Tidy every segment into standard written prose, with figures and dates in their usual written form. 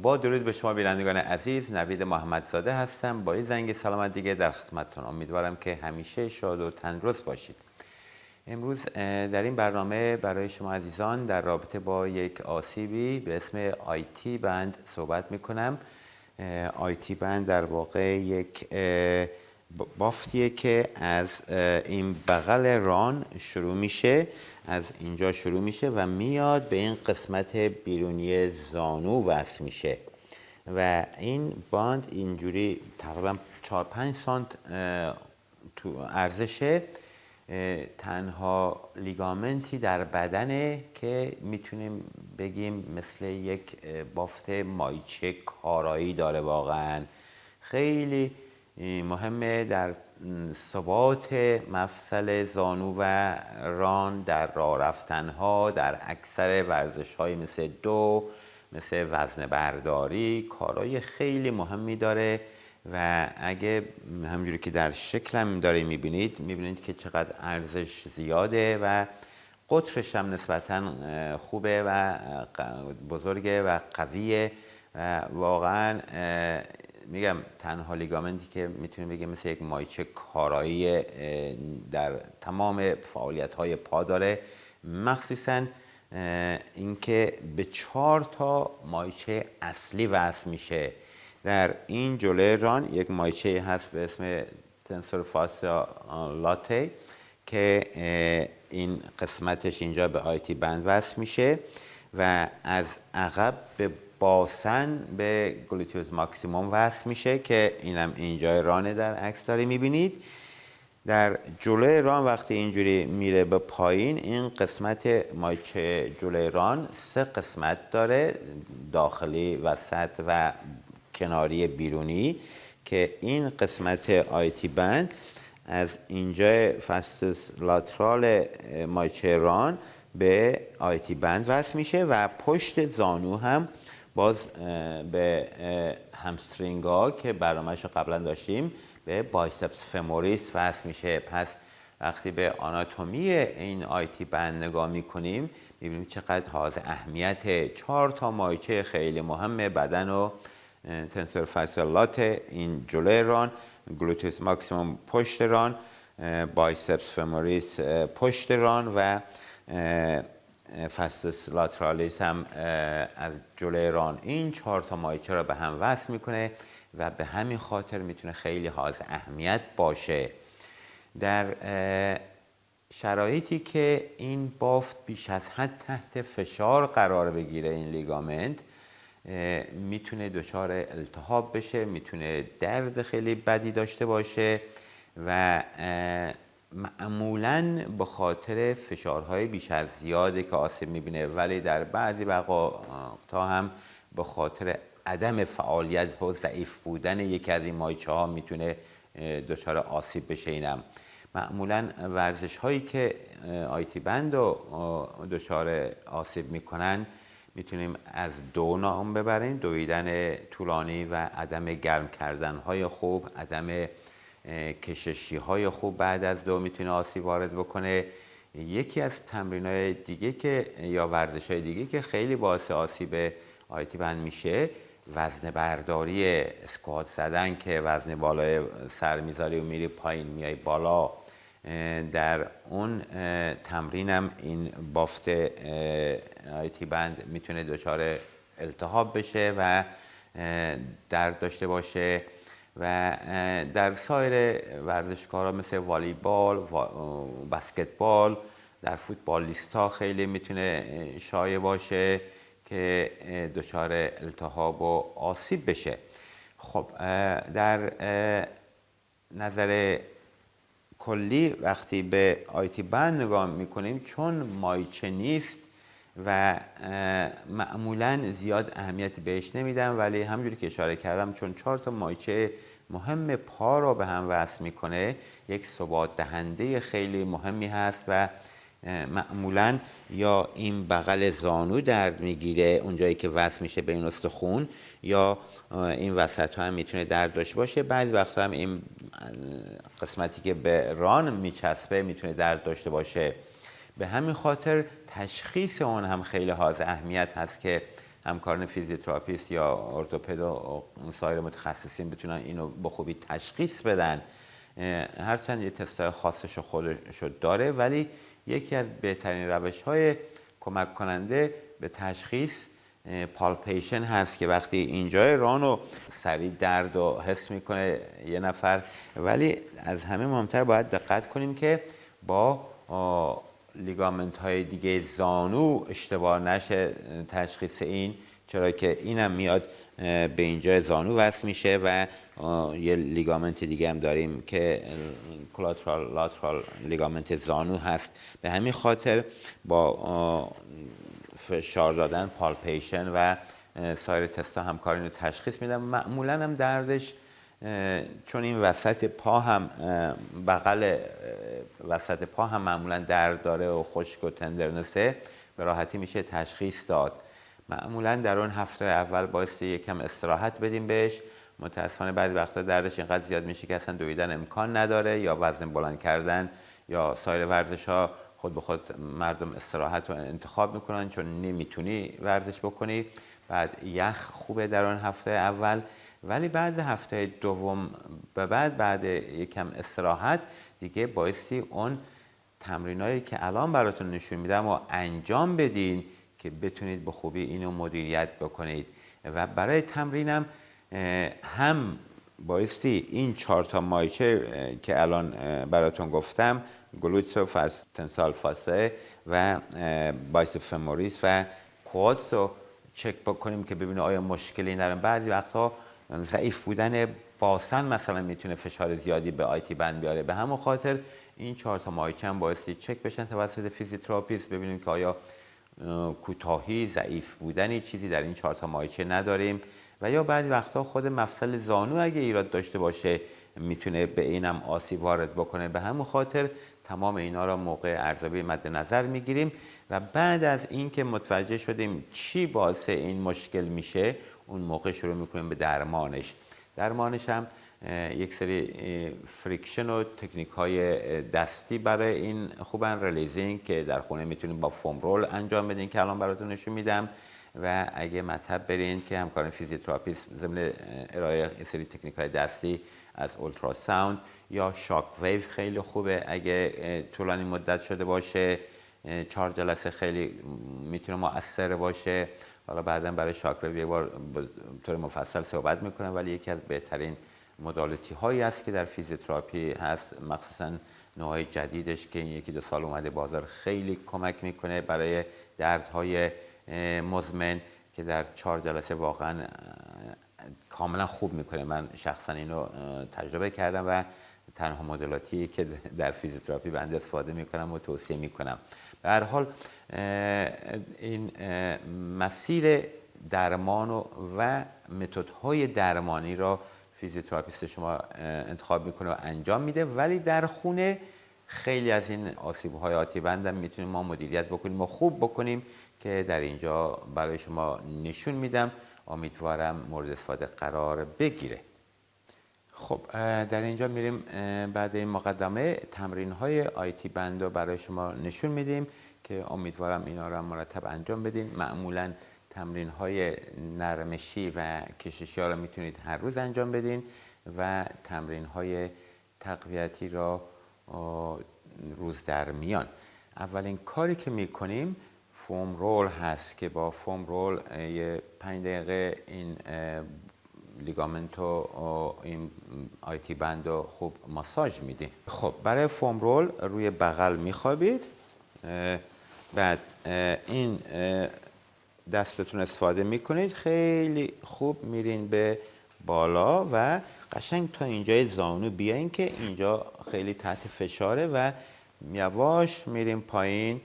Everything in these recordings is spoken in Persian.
با درود به شما بینندگان عزیز، نوید محمدزاده هستم. با این زنگ سلامت دیگه در خدمتتون. امیدوارم که همیشه شاد و تندرست باشید. امروز در این برنامه برای شما عزیزان در رابطه با یک آسیبی به اسم آیتی بند صحبت میکنم. آیتی بند در واقع یک بافتیه که از این بغل ران شروع میشه، از اینجا شروع میشه و میاد به این قسمت بیرونی زانو وصل میشه و این باند اینجوری تقریبا 4-5 سانت تو ارزشه. تنها لیگامنتی در بدنه که میتونیم بگیم مثل یک بافت مایچه کارایی داره. واقعا خیلی مهمه در ثبات مفصل زانو و ران، در راه رفتنها، در اکثر ورزش‌های مثل مثل وزن برداری کارهای خیلی مهمی داره و اگه همجوری که در شکلم داره میبینید که چقدر ارزش زیاده و قطرش هم نسبتاً خوبه و بزرگه و قویه و واقعاً میگم تنها لیگامنتی که میتونیم بگیم مثل یک مایچه کارایی در تمام فعالیت‌های پا داره، مخصوصاً اینکه به 4 تا مایچه اصلی وصل میشه. در این جلوی ران یک مایچه هست به اسم تنسور فاسیا لاته که این قسمتش اینجا به آیتی بند وصل میشه و از عقب به باسن به گلوتیوس ماکسیموم وصل میشه که اینم اینجای رانه در عکس داره میبینید. در جلوی ران وقتی اینجوری میره به پایین، این قسمت مایچه جلوی ران 3 قسمت داره، داخلی، وسط و کناری بیرونی، که این قسمت آیتی بند از اینجا فاستس لاترال مایچه ران به آیتی بند وصل میشه و پشت زانو هم باز به همسترینگ ها که برنامه‌شو قبلا داشتیم به بایسپس فموریس وصل میشه. پس وقتی به آناتومی این آیتی بند نگاه میکنیم میبینیم چقدر حائز اهمیت 4 تا مایچه خیلی مهم بدن و تنسور فاسیال لاته این جلوی ران، گلوتیوس ماکسیموم پشت ران، بایسپس فموریس پشت ران و فاستس لاترالیس هم از جلوی ران. این 4 تا مایچه را به هم وصل میکنه و به همین خاطر میتونه خیلی حائز اهمیت باشه. در شرایطی که این بافت بیش از حد تحت فشار قرار بگیره، این لیگامنت میتونه دچار التهاب بشه، میتونه درد خیلی بدی داشته باشه و معمولاً به خاطر فشارهای بیش از زیاده که آسیب میبینه، ولی در بعضی وقتا هم به خاطر عدم فعالیت و ضعیف بودن یکی از این مایچه ها میتونه دچار آسیب بشه. اینم معمولاً ورزش هایی که آیتی بند رو دچار آسیب میکنن میتونیم از 2 نام ببریم: دویدن طولانی و عدم گرم کردن های خوب، عدم کششی های خوب بعد از 2 میتونه آسیب وارد بکنه. یکی از تمرین‌های دیگه که یا ورزش‌های دیگه که خیلی باعث آسیب آیتی بند میشه، وزن برداری، اسکوات زدن که وزن بالای سر میذاری و میری پایین میای بالا. در اون تمرینم این بافت آیتی بند میتونه دچار التهاب بشه و درد داشته باشه و در سایر ورزشکارها مثل والیبال، بسکتبال، در فوتبالیستا خیلی میتونه شایع باشه که دچار التهاب و آسیب بشه. خب در نظر کلی وقتی به آیتی بند نگاه میکنیم، چون مایچه نیست و معمولا زیاد اهمیتی بهش نمیدم، ولی همجوری که اشاره کردم چون 4 تا مایچه مهم پا را به هم وصل میکنه، یک ثبات دهنده خیلی مهمی هست و معمولا یا این بغل زانو درد میگیره اونجایی که وصل میشه به این استخون، یا این وسط ها هم میتونه درد داشته باشه. بعضی وقتا هم این قسمتی که به ران میچسبه میتونه درد داشته باشه. به همین خاطر تشخیص اون هم خیلی حائز اهمیت هست که همکاران فیزیوتراپیست یا ارتوپد و سایر متخصصین بتونن اینو به خوبی تشخیص بدن. هرچند یه تستای خاصش خودشو داره، ولی یکی از بهترین روش‌های کمک کننده به تشخیص پالپیشن هست که وقتی اینجای رانو سریع درد و حس میکنه یه نفر، ولی از همه مهمتر باید دقت کنیم که با لیگامنت های دیگه زانو اشتباه نشه تشخیص این، چرا که اینم میاد به اینجا زانو وصل میشه و یه لیگامنت دیگه هم داریم که کلاترال لاترال لیگامنت زانو هست. به همین خاطر با فشار دادن پالپیشن و سایر تستا همکار اینو تشخیص میدن. معمولا هم دردش چون این وسط پا هم بغل وسط پا هم معمولا درد داره و خشک و تندرنسه، به راحتی میشه تشخیص داد. معمولا در اون هفته اول باعث یکم استراحت بدیم بهش. متاسفانه بعضی وقتا دردش اینقدر زیاد میشه که اصلا دویدن امکان نداره، یا وزن بلند کردن یا سایر ورزش ها خود به خود مردم استراحت رو انتخاب میکنن چون نمیتونی ورزش بکنی. بعد یخ خوبه در اون هفته اول، ولی بعد هفته دوم به بعد یکم استراحت دیگه بایستی اون تمرینایی که الان براتون نشون میدم و انجام بدین که بتونید به خوبی اینو مدیریت بکنید. و برای تمرینم هم بایستی این 4 تا مایچه که الان براتون گفتم، گلوتس و تنسال فاسه و بایسپ فموریس و کوادس رو چک بکنیم که ببینیم آیا مشکلی ندارن. بعضی وقتا ضعیف بودن باسن مثلا میتونه فشار زیادی به آیتی بند بیاره. به همون خاطر این 4 تا مایچه هم بایستی چک بشن توسط فیزیوتراپیست، ببینیم که آیا کوتاهی، ضعیف بودنی چیزی در این 4 تا مایچه نداریم. و یا بعضی وقتا خود مفصل زانو اگه ایراد داشته باشه میتونه به اینم آسیب وارد بکنه. به همون خاطر تمام اینا را موقع ارزیابی مد نظر میگیریم و بعد از اینکه متوجه شدیم چی باعث این مشکل میشه، اون موقع شروع میکنیم به درمانش هم یک سری فریکشن و تکنیک های دستی برای این خوبن. ریلیزینگ که در خونه میتونیم با فوم رول انجام بدین که الان براتون نشون میدم. و اگه مطب برین که همکاران فیزیوتراپیست ضمن ارائه یک سری تکنیک های دستی از اولتراساوند یا شاک ویو خیلی خوبه اگه طولانی مدت شده باشه. 4 جلسه خیلی میتونه مؤثر باشه. حالا بعدا برای شاک ویو یه بار به طور مفصل صحبت میکنم، ولی یکی از بهترین مدالیتی هایی است که در فیزیوتراپی هست، مخصوصا نوعای جدیدش که این 1-2 سال اومده بازار، خیلی کمک میکنه برای دردهای مزمن که در 4 جلسه واقعا کاملا خوب میکنه. من شخصا اینو تجربه کردم و تنها مدلاتی که در فیزیوتراپی بنده استفاده میکنم و توصیه میکنم. به هر حال این مسیر درمان و متدهای درمانی را فیزیوتراپیست شما انتخاب میکنه و انجام میده، ولی در خونه خیلی از این آسیب‌های آتی‌بند هم میتونیم ما مدیریت بکنیم و خوب بکنیم که در اینجا برای شما نشون میدم. امیدوارم مورد استفاده قرار بگیره. خب در اینجا میریم بعد این مقدمه تمرین‌های آیتی بند رو برای شما نشون میدیم که امیدوارم اینا رو مرتب انجام بدین. معمولاً تمرین‌های نرمشی و کششی ها رو میتونید هر روز انجام بدین و تمرین‌های تقویتی را روز در میان. اولین کاری که میکنیم فوم رول هست که با فوم رول یه 5 دقیقه این لیگامنت و این آیتی بند رو خوب ماساژ میدیم. خب برای فوم رول روی بغل میخوابید، بعد این دستتون استفاده میکنید، خیلی خوب میرین به بالا و قشنگ تا اینجای زانو بیاین که اینجا خیلی تحت فشاره و یواش میریم پایین.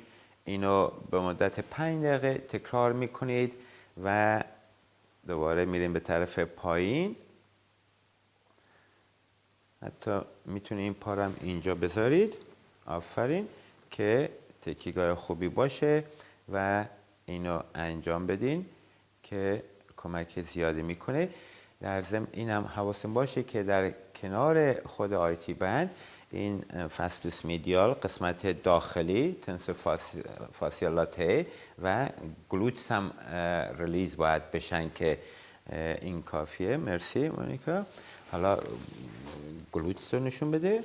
اینو به مدت 5 دقیقه تکرار میکنید و دوباره میریم به طرف پایین. حتی میتونید این پارم اینجا بذارید، آفرین، که تکیگاه خوبی باشه و اینو انجام بدین که کمک زیادی میکنه. در ضمن اینم حواستون باشه که در کنار خود آیتی بند این فاستوس میدیال قسمت داخلی تنسور فاسیال لاته و گلوتس هم ریلیز باید بشن که این کافیه. مرسی مونیکا. حالا گلوتس رو نشون بده.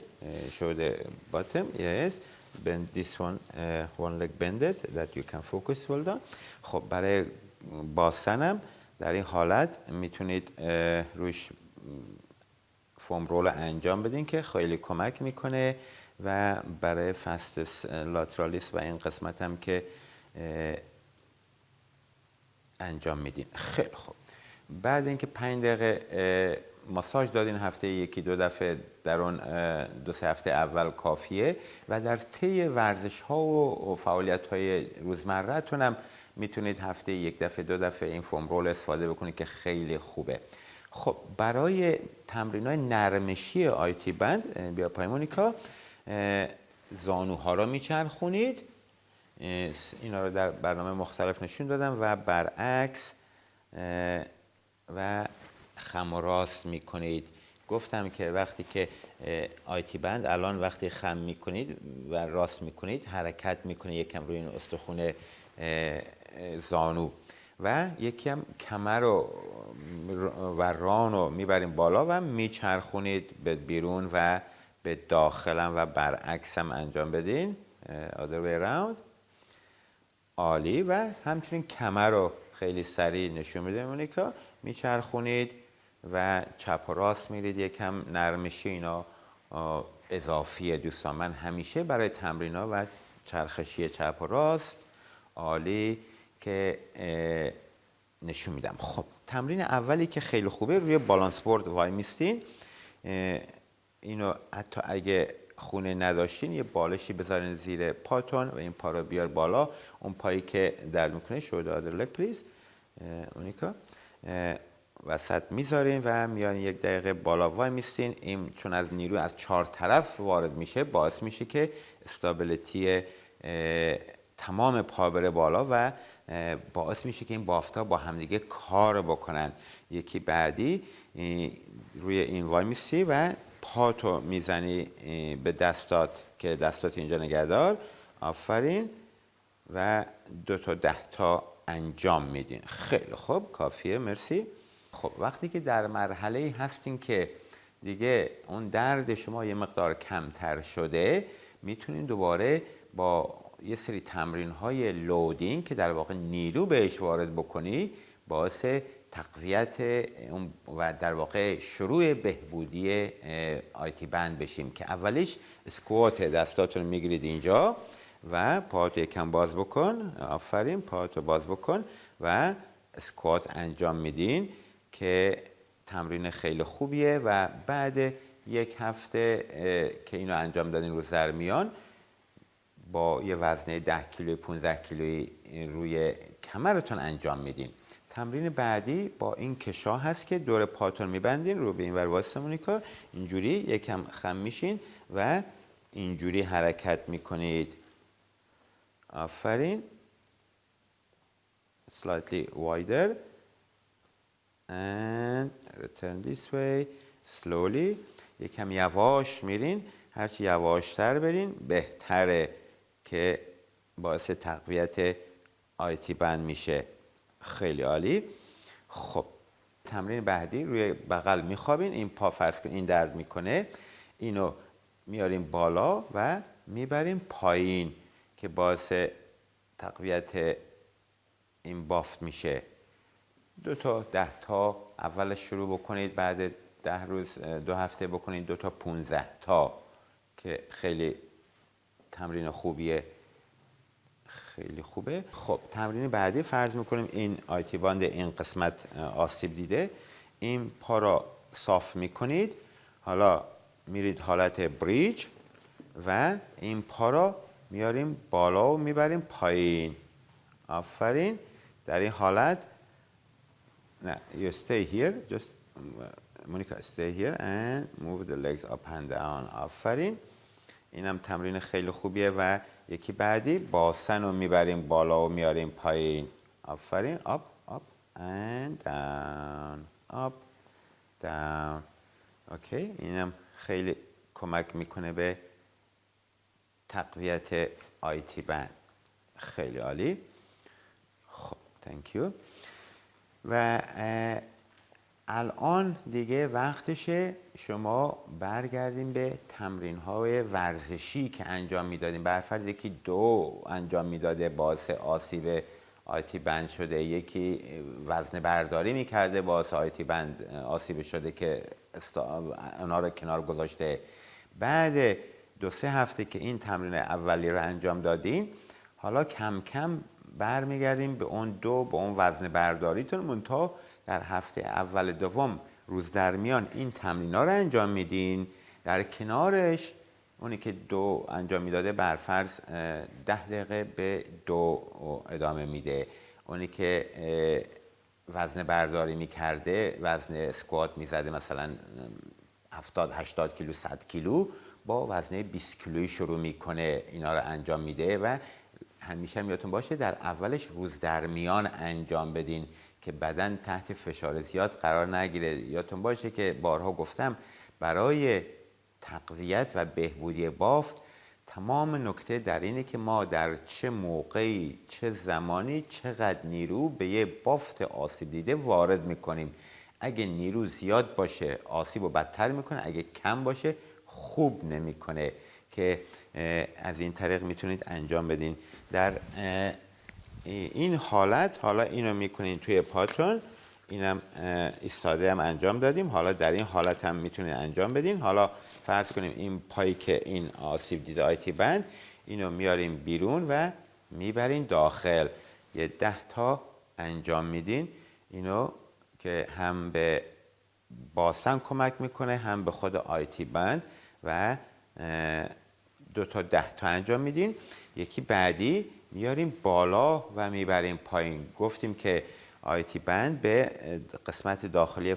show the bottom. Yes. Bend this one leg bended that you can focus. well done. خب برای باسنم در این حالت میتونید روش فوم رول انجام بدین که خیلی کمک میکنه و برای فاستوس لاترالیس و این قسمت هم که انجام میدین. خیلی خوب. بعد اینکه 5 دقیقه ماساژ دادین هفته یکی دو دفعه در اون 2-3 هفته اول کافیه و در طی ورزش ها و فعالیت های روزمره تون هم میتونید هفته یک دفعه 2 دفعه این فوم رول استفاده بکنید که خیلی خوبه. خب برای تمرینای نرمشی آیتی بند بیا پای مونیکا، زانوها رو میچرخونید. اینا رو در برنامه مختلف نشون دادم و برعکس و خم و راست میکنید. گفتم که وقتی که آیتی بند الان وقتی خم میکنید و راست میکنید حرکت میکنید یکم روی این استخوان زانو و یکی هم کمر و ران رو میبریم بالا و میچرخونید به بیرون و به داخلم و برعکس هم انجام بدین. other way around. عالی. و همچنین کمر رو خیلی سریع نشون میده مونیکا. میچرخونید و چپ و راست میرید. یکم نرمشی اینا اضافیه دوستان. من همیشه برای تمرینا و چرخشی چپ و راست عالی که نشون میدم. خب تمرین اولی که خیلی خوبه روی بالانس بورد وای میستین. اینو حتی اگه خونه نداشتین یه بالشی بذارین زیر پاتون و این پا رو بیار بالا. اون پایی که درد میکنه show the other leg please مونیکا. وسط میذارین و میان 1 دقیقه بالا وای میستین. این چون از نیرو از 4 طرف وارد میشه باعث میشه که استابیلیتی تمام پا بره بالا و باعث میشه که این بافتا با همدیگه کار بکنن. یکی بعدی روی این وای میستی و پاتو میزنی به دستات که دستات اینجا نگهدار. آفرین. و 2 تا 10 تا انجام میدین. خیلی خوب کافیه. مرسی. خب وقتی که در مرحله هستین که دیگه اون درد شما یه مقدار کمتر شده میتونین دوباره با یه سری تمرین های لودینگ که در واقع نیرو بهش وارد بکنی باعث تقویت و در واقع شروع بهبودی آیتی بند بشیم که اولیش اسکوات. دستاتون میگیرید اینجا و پاهاتو یکم باز بکن. آفرین. پاهاتو باز بکن و اسکوات انجام میدین که تمرین خیلی خوبیه و بعد 1 هفته که اینو انجام دادین رو درمیان با یه وزنه 10 کیلو 15 کیلویی روی کمرتون انجام میدین. تمرین بعدی با این کشا هست که دور پاتون میبندین رو به این ور واسه مونیکا. اینجوری یکم خم میشین و اینجوری حرکت میکنید. آفرین. slightly wider and return this way slowly. یکم یواش میرین. هرچی یواشتر برین بهتره که باعث تقویت آیتی بند میشه. خیلی عالی. خب تمرین بعدی روی بغل میخوابین. این پا فرض کن این درد میکنه. اینو میاریم بالا و میبریم پایین که باعث تقویت این بافت میشه. 2 تا 10 تا اولش شروع بکنید. بعد 10 روز 2 هفته بکنید 2 تا 15 تا که خیلی تمرین خوبیه. خیلی خوبه. خب تمرین بعدی فرض میکنیم این آیتی باند این قسمت آسیب دیده. این پا را صاف میکنید. حالا میرید حالت بریج و این پا را میاریم بالا و میبریم پایین. آفرین. در این حالت نه you stay here just Monica stay here and move the legs up and down. آفرین. اینم تمرین خیلی خوبیه و یکی بعدی باسن رو میبریم بالا و میاریم پایین. آفرین. up up and down up down. اوکی. اینم خیلی کمک میکنه به تقویت آیتی بند. خیلی عالی. خب تانکیو. و الان دیگه وقتشه شما برگردیم به تمرین های ورزشی که انجام میدادیم. برفرض یکی 2 انجام میداده باعث آسیب آیتی بند شده، یکی وزن برداری میکرده باعث آیتی بند آسیب شده که اونا رو کنار گذاشته. بعد 2-3 هفته که این تمرین اولی رو انجام دادین، حالا کم کم برمیگردیم به اون به اون وزن برداریتون. منتها در هفته اول دوم روز در میان این تمرینا رو انجام میدین. در کنارش اونی که 2 انجام میداده برفرض 10 دقیقه به 2 ادامه میده. اونی که وزن برداری میکرده، وزن اسکوات میزده مثلا 70-80 کیلو 100 کیلو، با وزنه 20 کیلویی شروع میکنه اینا رو انجام میده. و همیشه یادتون باشه در اولش روز در میان انجام بدین که بدن تحت فشار زیاد قرار نگیره. یادتون باشه که بارها گفتم برای تقویت و بهبودی بافت تمام نکته در اینه که ما در چه موقعی، چه زمانی، چقدر نیرو به یه بافت آسیب دیده وارد میکنیم. اگه نیرو زیاد باشه آسیب رو بدتر میکنه، اگه کم باشه خوب نمیکنه، که از این طریق میتونید انجام بدین. در این حالت حالا اینو میکنین توی پاتون، اینم ایستاده هم انجام دادیم. حالا در این حالت هم میتونید انجام بدین. حالا فرض کنیم این پایی که این آسیب دیده آیتی بند، اینو میاریم بیرون و میبرین داخل. یه 10 تا انجام میدین. اینو که هم به باسن کمک میکنه هم به خود آیتی بند. و 2 تا 10 تا انجام میدین. یکی بعدی میاریم بالا و میبریم پایین. گفتیم که آیتی بند به قسمت داخلی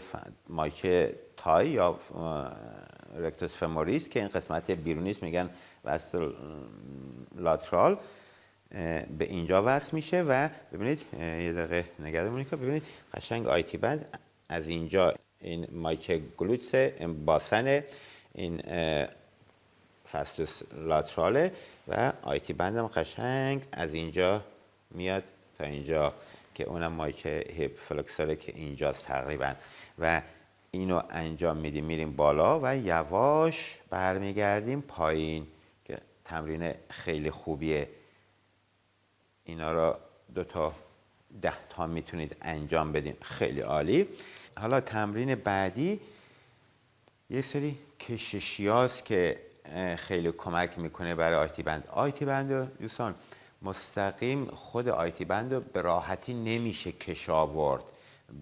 مایچه تای یا رکتوس فموریس که این قسمت بیرونیست میگن وصل لاترال، به اینجا وصل میشه. و ببینید یه دقیقه نگرد بمونید که ببینید قشنگ آیتی بند از اینجا، این مایچه گلوتس، این باسن، این فاستوس لاتراله و آیتی بندم قشنگ از اینجا میاد تا اینجا که اونم مایچه هیپ فلکسوره که اینجاست تقریبا. و اینو انجام میدیم، میریم بالا و یواش برمیگردیم پایین که تمرین خیلی خوبیه. اینا را 2 تا 10 تا میتونید انجام بدین. خیلی عالی. حالا تمرین بعدی یه سری کششیاست که خیلی کمک میکنه برای آیتی بند. آیتی بند دوستان مستقیم خود آیتی بند رو به راحتی نمیشه کش آورد.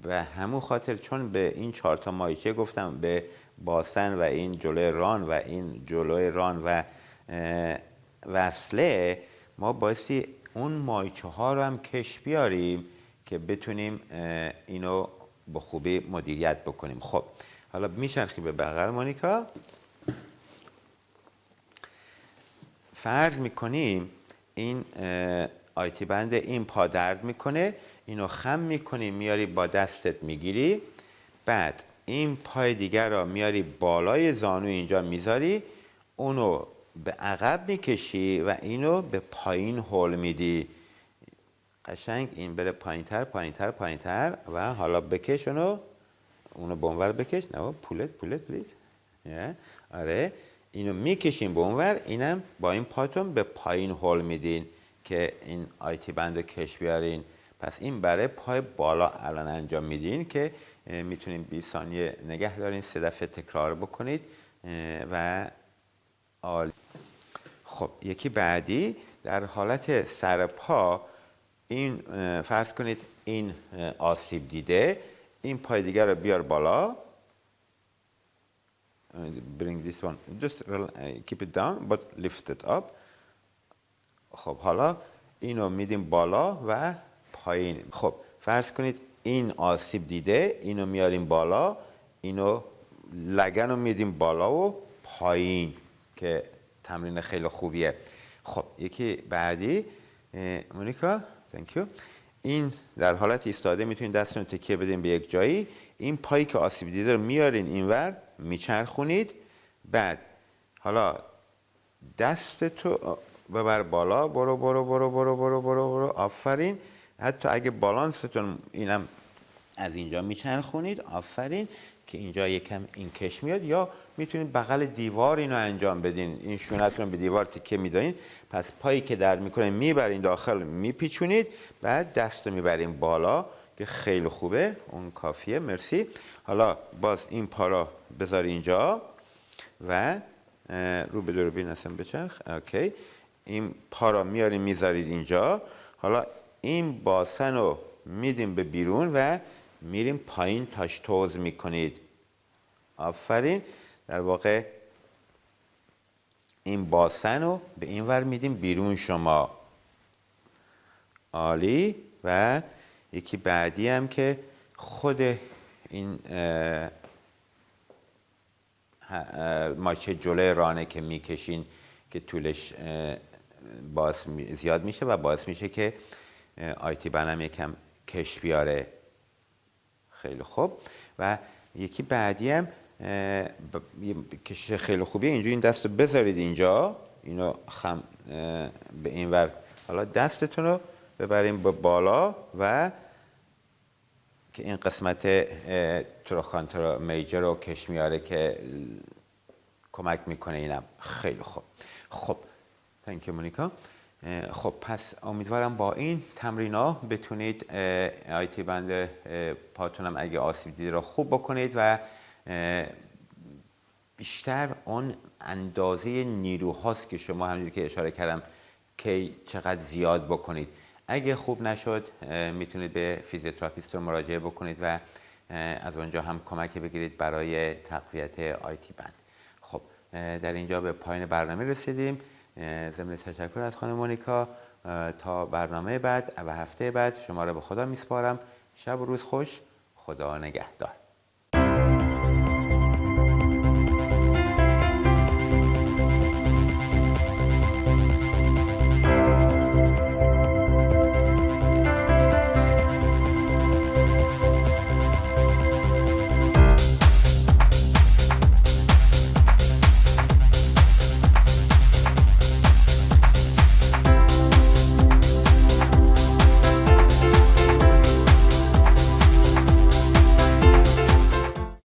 به همون خاطر چون به این 4 تا مایچه گفتم، به باسن و این جلوی ران و این جلوی ران و وصله، ما بایستی اون مایچه ها رو هم کش بیاریم که بتونیم اینو به خوبی مدیریت بکنیم. خب حالا میچرخی به بغل مونیکا. فرض میکنیم این آیتی بند این پا درد میکنه، اینو خم میکنی میاری با دستت میگیری. بعد این پای دیگر رو میاری بالای زانو اینجا میذاری، اونو به عقب میکشی و اینو به پایین هول میدی. قشنگ این بره پایین تر پایین تر پایین تر. و حالا بکش اونو به اونور بکش. نه پولت پلیز. آره اینو میکشیم به اونور، اینم با این پاتون به پایین هول میدین که این آیتی بند رو کش بیارین. پس این برای پای بالا الان انجام میدین که میتونین 20 ثانیه نگه دارین، 3 دفعه تکرار بکنید و عالی. خب یکی بعدی در حالت سر پا، این فرض کنید این آسیب دیده، این پای دیگر رو بیار بالا. Bring this one, just keep it down but lift it up. خب حالا اینو میدیم بالا و پایین. خب فرض کنید این آسیب دیده، اینو میاریم بالا، اینو لگن رو میدیم بالا و پایین که تمرین خیلی خوبیه. خب یکی بعدی مونیکا thank you. این در حالت ایستاده میتونید دستتون تکیه بدین به یک جایی. این پایی که آسیب دیده رو میارین اینور میچرخونید. بعد حالا دست تو ببر بالا، برو برو برو برو برو برو برو، آفرین. حتی اگه بالانستون اینم از اینجا میچرخونید، آفرین، که اینجا یکم این کش میاد. یا میتونید بغل دیوار اینو انجام بدین، این شونتون به دیوار تکه میدین، پس پایی که درد میکنه میبرین داخل، میپیچونید، بعد دست رو میبرین بالا که خیلی خوبه. اون کافیه، مرسی. حالا باز این پا را بذار اینجا و رو به دوربین اصلا بچرخ. اوکی، این پا را میاریم میذارید اینجا. حالا این باسن رو میدیم به بیرون و میریم پایین تاش توز میکنید. آفرین. در واقع این باسن رو به این ور میدیم بیرون شما. عالی. و یکی بعدی هم که خود این ماچه جلوی رانه که میکشین که طولش باعث زیاد میشه و باعث میشه که آیتی بنم یکم کش بیاره. خیلی خوب. و یکی بعدی هم کشش خیلی خوبیه. اینجوری این دست رو بذارید اینجا، اینو خم به این ور. حالا دستتون رو ببریم به بالا و که این قسمت تروخانتر میجر رو کش میاره که کمک میکنه. اینم خیلی خوب. خب تانک مونیکا. خب پس امیدوارم با این تمرین بتونید آیتی بند پاتونم اگه آسیب دیده رو خوب بکنید و بیشتر اون اندازه نیروهاست که شما همونجوری که اشاره کردم که چقدر زیاد بکنید. اگه خوب نشد میتونید به فیزیوتراپیست رو مراجعه بکنید و از اونجا هم کمک بگیرید برای تقویت آیتی بند. خب در اینجا به پایان برنامه رسیدیم. ضمن تشکر از خانم مونیکا. تا برنامه بعد و هفته بعد شما را به خدا میسپارم. شب و روز خوش. خدا نگهدار.